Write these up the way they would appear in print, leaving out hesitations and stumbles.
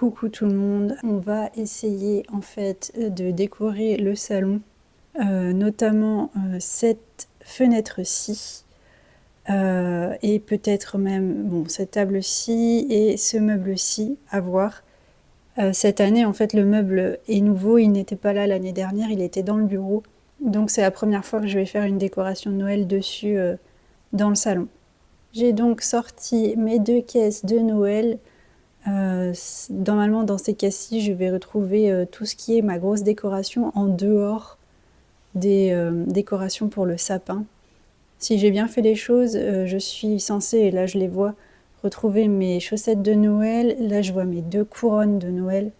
Coucou tout le monde, on va essayer en fait de décorer le salon, notamment cette fenêtre-ci, et peut-être même cette table-ci et ce meuble-ci, à voir. Cette année en fait le meuble est nouveau, il n'était pas là l'année dernière, il était dans le bureau. Donc c'est la première fois que je vais faire une décoration de Noël dessus dans le salon. J'ai donc sorti mes 2 caisses de Noël. Normalement dans ces caisses-ci je vais retrouver tout ce qui est ma grosse décoration en dehors des décorations pour le sapin. Si j'ai bien fait les choses, je suis censée, et là je les vois, retrouver mes chaussettes de Noël. Là je vois mes 2 couronnes de Noël.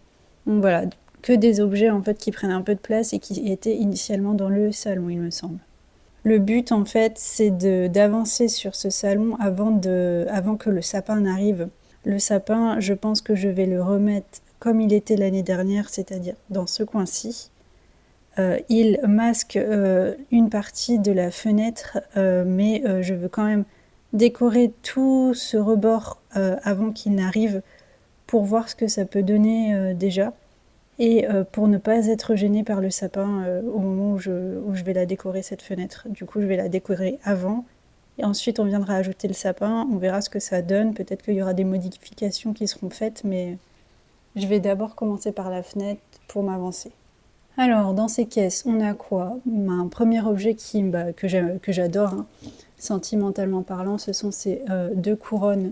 Donc voilà, que des objets en fait qui prennent un peu de place et qui étaient initialement dans le salon, il me semble. Le but en fait c'est d'avancer sur ce salon avant que le sapin n'arrive. Le sapin, je pense que je vais le remettre comme il était l'année dernière, c'est-à-dire dans ce coin-ci. Il masque une partie de la fenêtre, mais je veux quand même décorer tout ce rebord avant qu'il n'arrive pour voir ce que ça peut donner déjà. Et pour ne pas être gênée par le sapin au moment où je vais la décorer, cette fenêtre. Du coup, je vais la décorer avant. Et ensuite, on viendra ajouter le sapin, on verra ce que ça donne. Peut-être qu'il y aura des modifications qui seront faites, mais je vais d'abord commencer par la fenêtre pour m'avancer. Alors, dans ces caisses, on a quoi? Un premier objet que j'adore, hein, sentimentalement parlant, ce sont ces 2 couronnes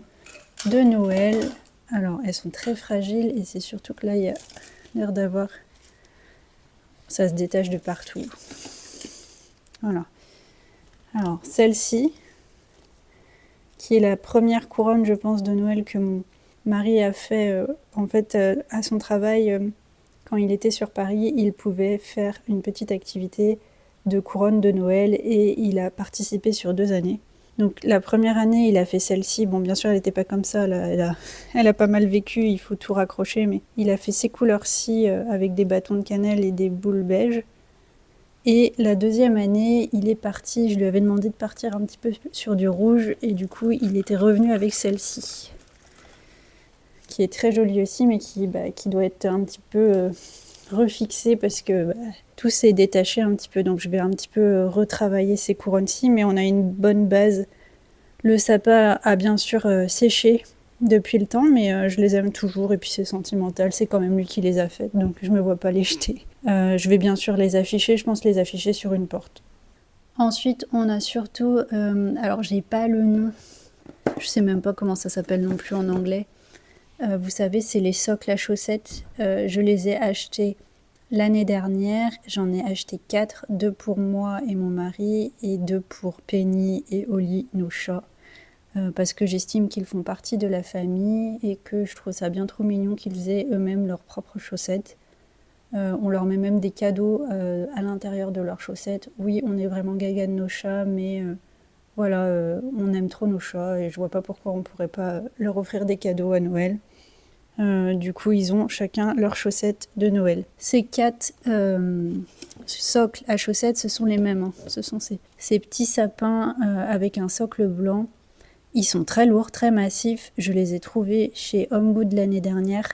de Noël. Alors, elles sont très fragiles et c'est surtout que là, il y a l'air d'avoir... Ça se détache de partout. Voilà. Alors, celle-ci, qui est la première couronne, je pense, de Noël que mon mari a fait à son travail. Quand il était sur Paris, il pouvait faire une petite activité de couronne de Noël et il a participé sur 2 années. Donc la première année, il a fait celle-ci. Bon, bien sûr, elle n'était pas comme ça, là, elle a pas mal vécu, il faut tout raccrocher, mais il a fait ces couleurs-ci avec des bâtons de cannelle et des boules beige. Et la deuxième année, il est parti, je lui avais demandé de partir un petit peu sur du rouge, et du coup, il était revenu avec celle-ci, qui est très jolie aussi, mais qui doit être un petit peu refixée, parce que tout s'est détaché un petit peu, donc je vais un petit peu retravailler ces couronnes-ci, mais on a une bonne base. Le sapin a bien sûr séché depuis le temps, mais je les aime toujours, et puis c'est sentimental, c'est quand même lui qui les a faites, donc je me vois pas les jeter. Je vais bien sûr les afficher, je pense les afficher sur une porte. Ensuite, on a surtout, alors j'ai pas le nom, je sais même pas comment ça s'appelle non plus en anglais. Vous savez, c'est les socles à chaussettes. Je les ai achetés l'année dernière, j'en ai acheté 4, 2 pour moi et mon mari, et 2 pour Penny et Oli, nos chats. Parce que j'estime qu'ils font partie de la famille et que je trouve ça bien trop mignon qu'ils aient eux-mêmes leurs propres chaussettes. On leur met même des cadeaux à l'intérieur de leurs chaussettes. Oui, on est vraiment gaga de nos chats, mais voilà, on aime trop nos chats et je vois pas pourquoi on pourrait pas leur offrir des cadeaux à Noël. Du coup, ils ont chacun leurs chaussettes de Noël. Ces 4 socles à chaussettes, ce sont les mêmes, hein. Ce sont ces petits sapins avec un socle blanc. Ils sont très lourds, très massifs. Je les ai trouvés chez Homegood l'année dernière.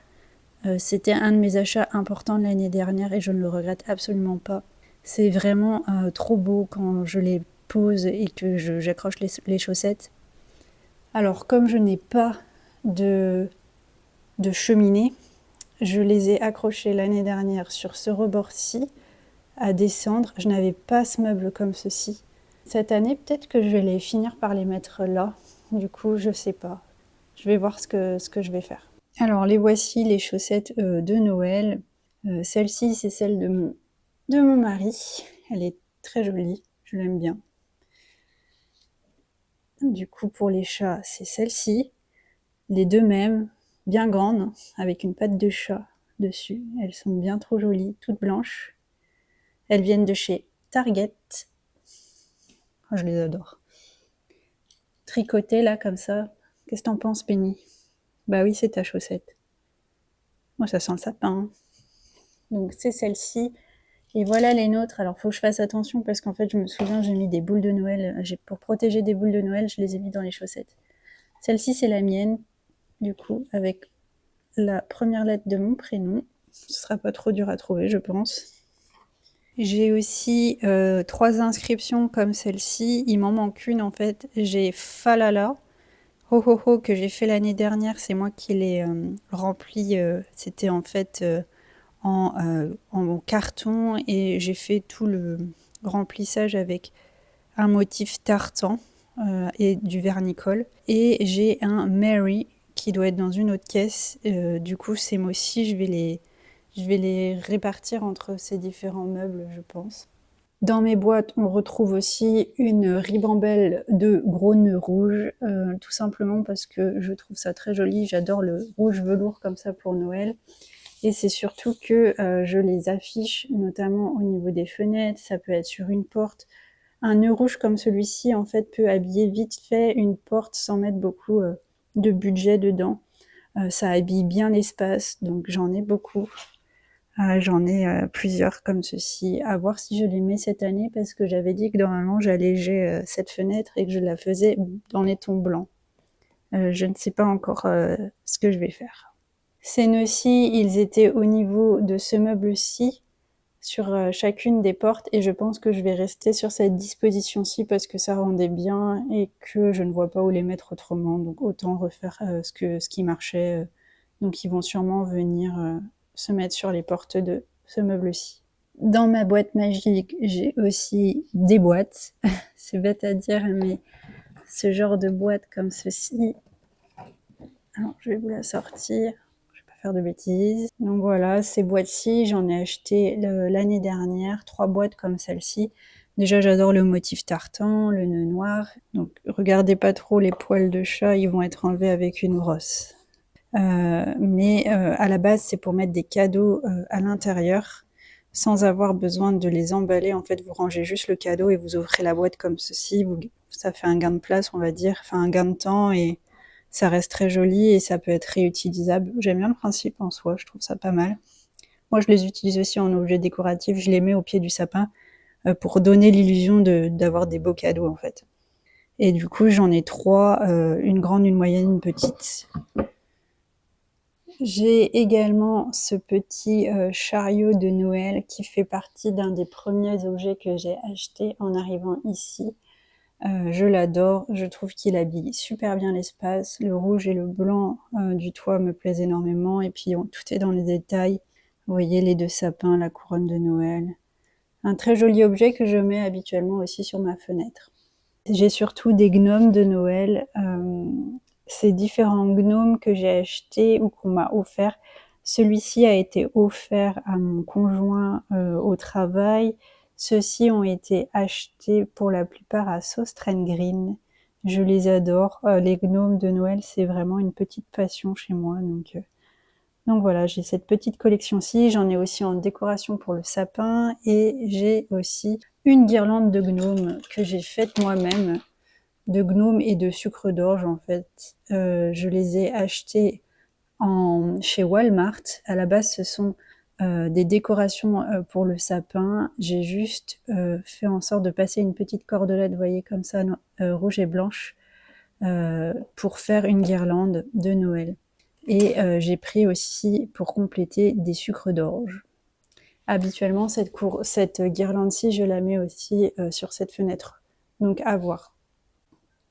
C'était un de mes achats importants de l'année dernière et je ne le regrette absolument pas. C'est vraiment trop beau quand je les pose et que j'accroche les chaussettes. Alors, comme je n'ai pas de cheminée, je les ai accrochés l'année dernière sur ce rebord-ci à descendre. Je n'avais pas ce meuble comme ceci. Cette année, peut-être que je vais les finir par les mettre là. Du coup, je sais pas. Je vais voir ce que je vais faire. Alors, les voici, les chaussettes de Noël. Celle-ci, c'est celle de mon mari. Elle est très jolie, je l'aime bien. Du coup, pour les chats, c'est celle-ci. Les 2 mêmes, bien grandes, avec une patte de chat dessus. Elles sont bien trop jolies, toutes blanches. Elles viennent de chez Target. Oh, je les adore. Tricotées là, comme ça. Qu'est-ce que t'en penses, Penny? Bah oui, c'est ta chaussette. Moi, ça sent le sapin, hein. Donc c'est celle-ci. Et voilà les nôtres. Alors faut que je fasse attention parce qu'en fait je me souviens j'ai mis des boules de Noël. Pour protéger des boules de Noël, je les ai mis dans les chaussettes. Celle-ci c'est la mienne, du coup, avec la première lettre de mon prénom. Ce sera pas trop dur à trouver, je pense. J'ai aussi 3 inscriptions comme celle-ci. Il m'en manque une en fait. J'ai Falala, Ho Ho Ho, que j'ai fait l'année dernière. C'est moi qui l'ai rempli. C'était en fait en carton et j'ai fait tout le remplissage avec un motif tartan et du vernicole. Et j'ai un Mary qui doit être dans une autre caisse. Du coup, ces mots-ci, je vais les répartir entre ces différents meubles, je pense. Dans mes boîtes, on retrouve aussi une ribambelle de gros nœuds rouges, tout simplement parce que je trouve ça très joli. J'adore le rouge velours comme ça pour Noël. Et c'est surtout que je les affiche, notamment au niveau des fenêtres, ça peut être sur une porte. Un nœud rouge comme celui-ci, en fait, peut habiller vite fait une porte sans mettre beaucoup de budget dedans. Ça habille bien l'espace, donc j'en ai beaucoup. J'en ai plusieurs comme ceci. À voir si je les mets cette année, parce que j'avais dit que normalement j'allégeais cette fenêtre et que je la faisais dans les tons blancs. Je ne sais pas encore ce que je vais faire. Ces nœuds-ci, ils étaient au niveau de ce meuble-ci, sur chacune des portes, et je pense que je vais rester sur cette disposition-ci parce que ça rendait bien et que je ne vois pas où les mettre autrement, donc autant refaire ce qui marchait. Donc ils vont sûrement venir se mettre sur les portes de ce meuble-ci. Dans ma boîte magique, j'ai aussi des boîtes. C'est bête à dire, mais ce genre de boîte comme ceci. Alors, je vais vous la sortir. Je vais pas faire de bêtises. Donc voilà, ces boîtes-ci, j'en ai acheté l'année dernière, 3 boîtes comme celle-ci. Déjà, j'adore le motif tartan, le nœud noir. Donc, regardez pas trop les poils de chat, ils vont être enlevés avec une brosse. Mais à la base, c'est pour mettre des cadeaux à l'intérieur, sans avoir besoin de les emballer. En fait, vous rangez juste le cadeau et vous ouvrez la boîte comme ceci. Ça fait un gain de place, on va dire, enfin un gain de temps, et ça reste très joli et ça peut être réutilisable. J'aime bien le principe en soi, je trouve ça pas mal. Moi, je les utilise aussi en objet décoratif. Je les mets au pied du sapin pour donner l'illusion d'avoir des beaux cadeaux, en fait. Et du coup, j'en ai 3, une grande, une moyenne, une petite. J'ai également ce petit chariot de Noël qui fait partie d'un des premiers objets que j'ai acheté en arrivant ici. Je l'adore, je trouve qu'il habille super bien l'espace. Le rouge et le blanc du toit me plaisent énormément, et puis tout est dans les détails. Vous voyez les 2 sapins, la couronne de Noël. Un très joli objet que je mets habituellement aussi sur ma fenêtre. J'ai surtout des gnomes de Noël. Ces différents gnomes que j'ai achetés ou qu'on m'a offert. Celui-ci a été offert à mon conjoint au travail. Ceux-ci ont été achetés pour la plupart à Saustrand Green. Je les adore. Les gnomes de Noël, c'est vraiment une petite passion chez moi. Donc voilà, j'ai cette petite collection-ci. J'en ai aussi en décoration pour le sapin, et j'ai aussi une guirlande de gnomes que j'ai faite moi-même, de gnomes et de sucre d'orge en fait. Je les ai achetés chez Walmart. À la base, ce sont des décorations pour le sapin. J'ai juste fait en sorte de passer une petite cordelette, vous voyez, comme ça, rouge et blanche, pour faire une guirlande de Noël. Et j'ai pris aussi, pour compléter, des sucres d'orge. Habituellement, cette guirlande-ci, je la mets aussi sur cette fenêtre. Donc à voir.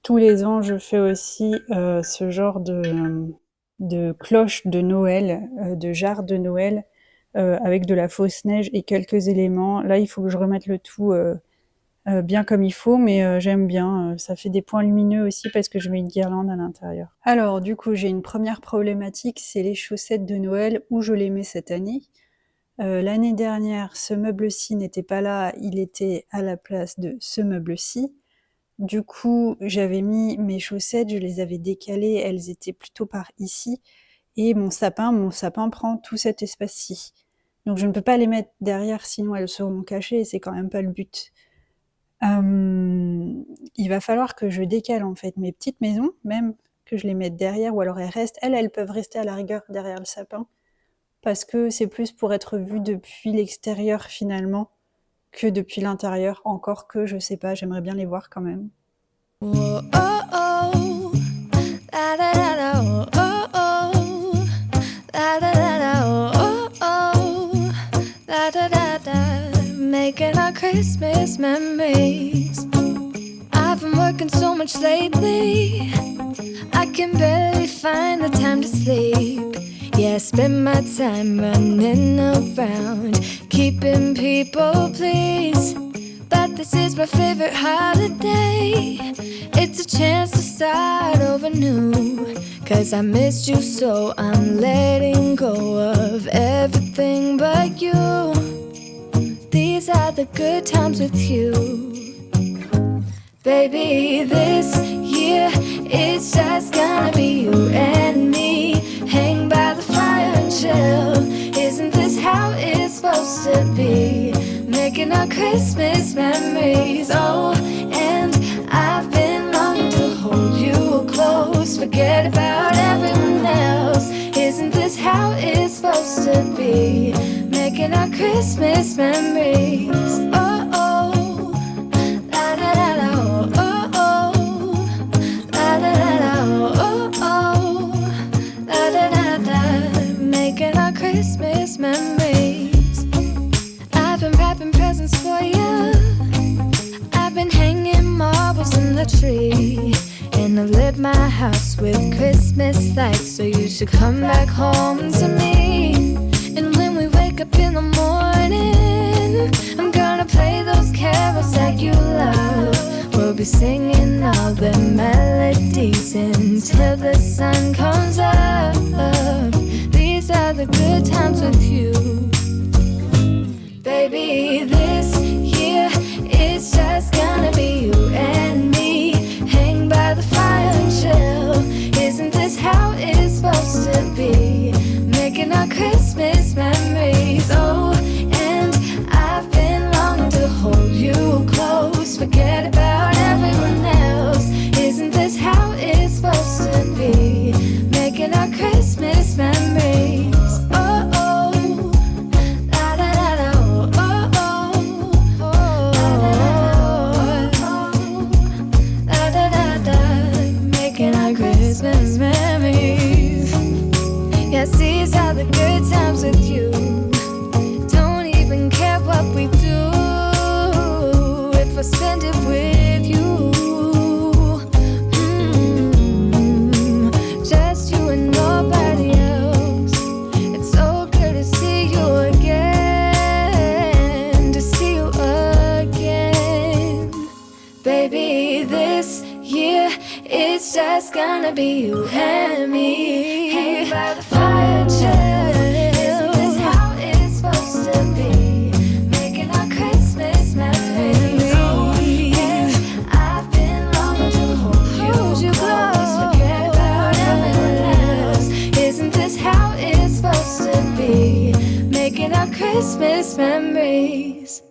Tous les ans, je fais aussi ce genre de cloche de Noël, de jarre de Noël, avec de la fausse neige et quelques éléments. Là, il faut que je remette le tout bien comme il faut, mais j'aime bien. Ça fait des points lumineux aussi parce que je mets une guirlande à l'intérieur. Alors, du coup, j'ai une première problématique, c'est les chaussettes de Noël. Où je les mets cette année? L'année dernière, ce meuble-ci n'était pas là, il était à la place de ce meuble-ci. Du coup, j'avais mis mes chaussettes, je les avais décalées, elles étaient plutôt par ici, et mon sapin prend tout cet espace-ci. Donc je ne peux pas les mettre derrière, sinon elles seront cachées, et c'est quand même pas le but. Il va falloir que je décale en fait mes petites maisons, même que je les mette derrière, ou alors elles peuvent rester à la rigueur derrière le sapin, parce que c'est plus pour être vu depuis l'extérieur finalement, que depuis l'intérieur, encore que je sais pas, j'aimerais bien les voir quand même. Whoa, oh, oh. La, la, la, la, oh, oh, oh. La, making our Christmas memories. I've been working so much lately, I can barely find the time to sleep. Yeah, I spend my time running around, keeping people pleased. But this is my favorite holiday. It's a chance to start over new. 'Cause I missed you so I'm letting go of everything but you. These are the good times with you. Baby, this year it's just gonna be you and me. Hang by the fire and chill. Isn't this how it's supposed to be? Making our Christmas memories. Oh, and I've been longing to hold you close. Forget about everyone else. Isn't this how it's supposed to be? Making our Christmas memories. Oh, oh, la da da da, oh, oh, la da da da, oh, oh, la da da da. Making our Christmas memories. I've been wrapping presents for you. I've been hanging marbles in the tree. And I've lit my house with Christmas lights. So you should come back home to me. And when we wake up in the morning, I'm gonna play those carols that you love. We'll be singing all the melodies until the sun comes up. These are the good times with you. Baby, this year it's just gonna be you and me. Hang by the fire and chill. Isn't this how it's supposed to be? Making our Christmas memories. Oh, and I've been longing to hold you close. Forget about everyone else. Isn't this how it's supposed to be? Making our Christmas memories. Oh, oh, la da da da, oh, oh, la da da da. Making our Christmas memories. Yes, these are the good times with you. Don't even care what we do if I spend it with you. Just you and nobody else. It's so good to see you again, to see you again. Baby, this year it's just gonna be you and me. Hang by the fire and chill. Isn't this how it's supposed to be? Making our Christmas memories. Oh, yeah. I've been longing to hold you close. Forget about everyone else. Isn't this how it's supposed to be? Making our Christmas memories.